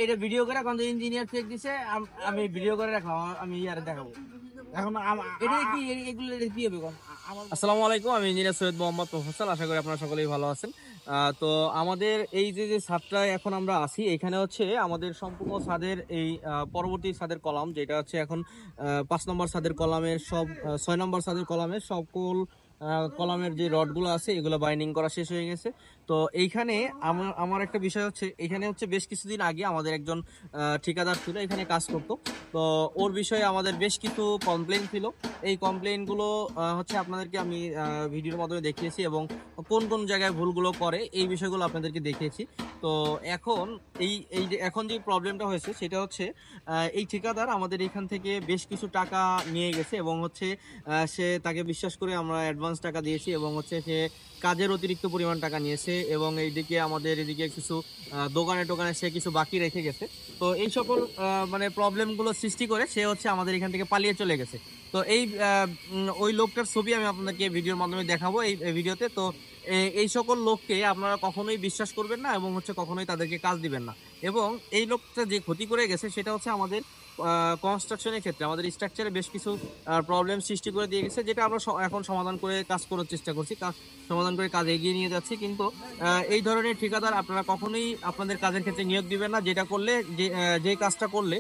এটা ভিডিও করে কোন ইঞ্জিনিয়ার চেক দিছে, আমি ভিডিও করে রাখলাম, আমি ইয়ারে দেখাবো। এখন এটা কি এগুলো কি হবে কোন? আসসালামু আলাইকুম, আমি ইঞ্জিনিয়ার সৈয়দ মোহাম্মদ মোফাজ্জল। আশা করি আপনারা সকলেই ভালো আছেন। তো আমাদের এই যে ছাদটায় এখন আমরা আছি, এখানে হচ্ছে আমাদের সম্পূর্ণ ছাদের এই পরবর্তী ছাদের কলাম, যেটা হচ্ছে এখন 5 নম্বর ছাদের কলামের সব 6 নম্বর ছাদের কলামের সকল কলামের যে রডগুলো আছে এগুলো বাইন্ডিং করা শেষ হয়ে গেছে। তো এইখানে আমার একটা বিষয় হচ্ছে, এখানে হচ্ছে বেশ কিছুদিন আগে আমাদের একজন ঠিকাদার ছিল, এখানে কাজ করতো। তো ওর বিষয়ে আমাদের বেশ কিছু কমপ্লেইন ছিল। এই কমপ্লেইনগুলো হচ্ছে আপনাদেরকে আমি ভিডিওর মাধ্যমে দেখিয়েছি, এবং কোন কোন জায়গায় ভুলগুলো করে এই বিষয়গুলো আপনাদেরকে দেখিয়েছি। তো এখন এই যে এখন যে প্রবলেমটা হয়েছে সেটা হচ্ছে, এই ঠিকাদার আমাদের এখান থেকে বেশ কিছু টাকা নিয়ে গেছে, এবং হচ্ছে সে তাকে বিশ্বাস করে আমরা অ্যাডভান্স টাকা দিয়েছি, এবং হচ্ছে সে কাজের অতিরিক্ত পরিমাণ টাকা নিয়েছে, এবং এইদিকে আমাদের এদিকে কিছু দোকানে টোকানে সে কিছু বাকি রেখে গেছে। তো এই সকল মানে প্রবলেমগুলো সৃষ্টি করে সে হচ্ছে আমাদের এখান থেকে পালিয়ে চলে গেছে। তো এই ওই লোকটার ছবি আমি আপনাদেরকে ভিডিওর মাধ্যমে দেখাবো এই ভিডিওতে। তো এই সকল লোককে আপনারা কখনোই বিশ্বাস করবেন না, এবং হচ্ছে কখনোই তাদেরকে কাজ দিবেন না। এবং এই লোকটা যে ক্ষতি করে গেছে সেটা হচ্ছে আমাদের কনস্ট্রাকশনের ক্ষেত্রে আমাদের স্ট্রাকচারে বেশ কিছু প্রবলেম সৃষ্টি করে দিয়ে গেছে, যেটা আমরা এখন সমাধান করে কাজ করার চেষ্টা করছি, সমাধান করে কাজ এগিয়ে নিয়ে যাচ্ছি। কিন্তু এই ধরনের ঠিকাদার আপনারা কখনোই আপনাদের কাজের ক্ষেত্রে নিয়োগ দিবেন না, যেটা করলে যে কাজটা করলে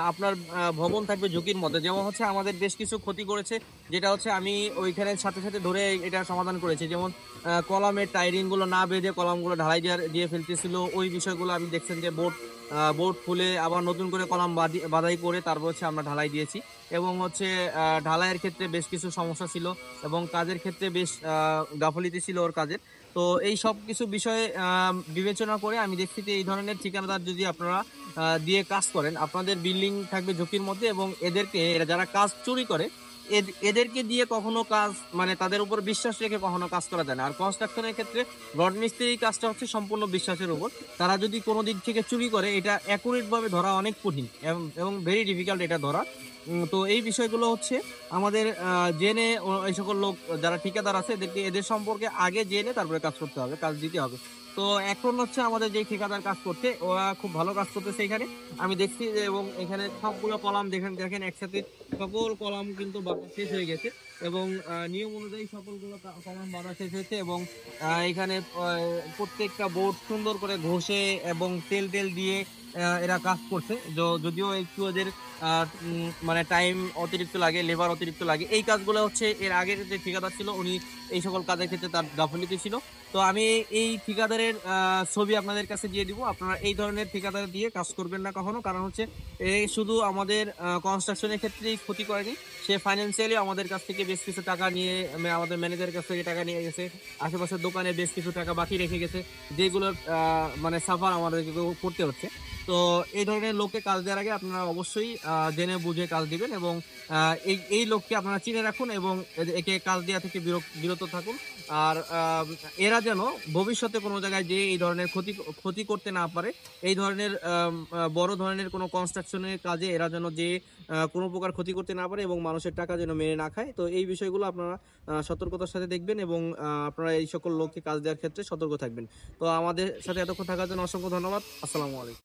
আপনার ভবন থাকবে ঝুঁকির মধ্যে। যেমন হচ্ছে আমাদের বেশ কিছু ক্ষতি করেছে, যেটা হচ্ছে আমি ওইখানে সাথে সাথে ধরে এটা সমাধান করেছি। যেমন কলামের টাইরিং গুলো না বেঁধে কলামগুলো ঢালাই দিয়ে ফেলতেছিল, ওই বিষয়গুলো আমি দেখছেন যে বোর্ড খুলে আবার নতুন করে কলাম বাধাই করে তারপর হচ্ছে আমরা ঢালাই দিয়েছি। এবং হচ্ছে ঢালাইয়ের ক্ষেত্রে বেশ কিছু সমস্যা ছিল, এবং কাজের ক্ষেত্রে বেশ গাফলিতি ছিল ওর কাজের। তো এই সব কিছু বিষয়ে বিবেচনা করে আমি দেখছি যে এই ধরনের ঠিকাদার যদি আপনারা দিয়ে কাজ করেন, আপনাদের বিল্ডিং থাকবে ঝুঁকির মধ্যে, এবং এরা যারা কাজ চুরি করে এদেরকে দিয়ে কখনো কাজ, মানে তাদের উপর বিশ্বাস রেখে কখনো কাজ করা যায় না। আর কনস্ট্রাকশনের ক্ষেত্রে রড মিস্ত্রি কাজটা হচ্ছে সম্পূর্ণ বিশ্বাসের উপর। তারা যদি কোনো দিক থেকে চুরি করে, এটা অ্যাকুরেট ভাবে ধরা অনেক কঠিন, এবং ভেরি ডিফিকাল্ট এটা ধরা। তো এই বিষয়গুলো হচ্ছে আমাদের জেনে এই সকল লোক যারা ঠিকাদার আছে এদের সম্পর্কে আগে জেনে তারপরে কাজ করতে হবে, কাজ দিতে হবে। তো এখন হচ্ছে আমাদের যে ঠিকাদার কাজ করছে ওরা খুব ভালো কাজ করতেছে এখানে, আমি দেখছি যে। এবং এখানে সবগুলো কলাম দেখেন একসাথে সকল কলাম কিন্তু বাঁধা শেষ হয়ে গেছে, এবং নিয়ম অনুযায়ী সকলগুলো কলাম বাঁধা শেষ হয়েছে। এবং এখানে প্রত্যেকটা বোর্ড সুন্দর করে ঘষে এবং তেল দিয়ে এরা কাজ করছে। যদিও একটু ওদের মানে টাইম অতিরিক্ত লাগে, লেবার অতিরিক্ত লাগে। এই কাজগুলো হচ্ছে এর আগের যে ঠিকাদার ছিল উনি এই সকল কাজের ক্ষেত্রে তার গাফিলতি ছিল। তো আমি এই ঠিকাদারের ছবি আপনাদের কাছে দিয়ে দিব। আপনারা এই ধরনের ঠিকাদার দিয়ে কাজ করবেন না কখনো, কারণ হচ্ছে এই শুধু আমাদের কনস্ট্রাকশনের ক্ষেত্রেই ক্ষতি করেনি, সে ফাইন্যান্সিয়ালি আমাদের কাছ থেকে বেশ কিছু টাকা নিয়ে, আমাদের ম্যানেজারের কাছ থেকে টাকা নিয়ে গেছে, আশেপাশের দোকানে বেশ কিছু টাকা বাকি রেখে গেছে, যেগুলোর মানে সাফার আমাদেরকে করতে হচ্ছে। তো এই ধরনের লোককে কাজ দেওয়ার আগে আপনারা অবশ্যই জেনে বুঝে কাজ দিবেন, এবং এই লোককে আপনারা চিনে রাখুন, এবং একে কাজ দেওয়া থেকে বিরত থাকুন। আর এরা যেন ভবিষ্যতে কোনো জায়গায় যে এই ধরনের ক্ষতি করতে না পারে, এই ধরনের বড় ধরনের কোনো কনস্ট্রাকশনের কাজে এরা যেন যে কোনো প্রকার ক্ষতি করতে না পারে, এবং মানুষের টাকা যেন মেরে না খায়। তো এই বিষয়গুলো আপনারা সতর্কতার সাথে দেখবেন, এবং আপনারা এই সকল লোককে কাজ দেওয়ার ক্ষেত্রে সতর্ক থাকবেন। তো আমাদের সাথে এতক্ষণ থাকার জন্য অসংখ্য ধন্যবাদ। আসসালামু আলাইকুম।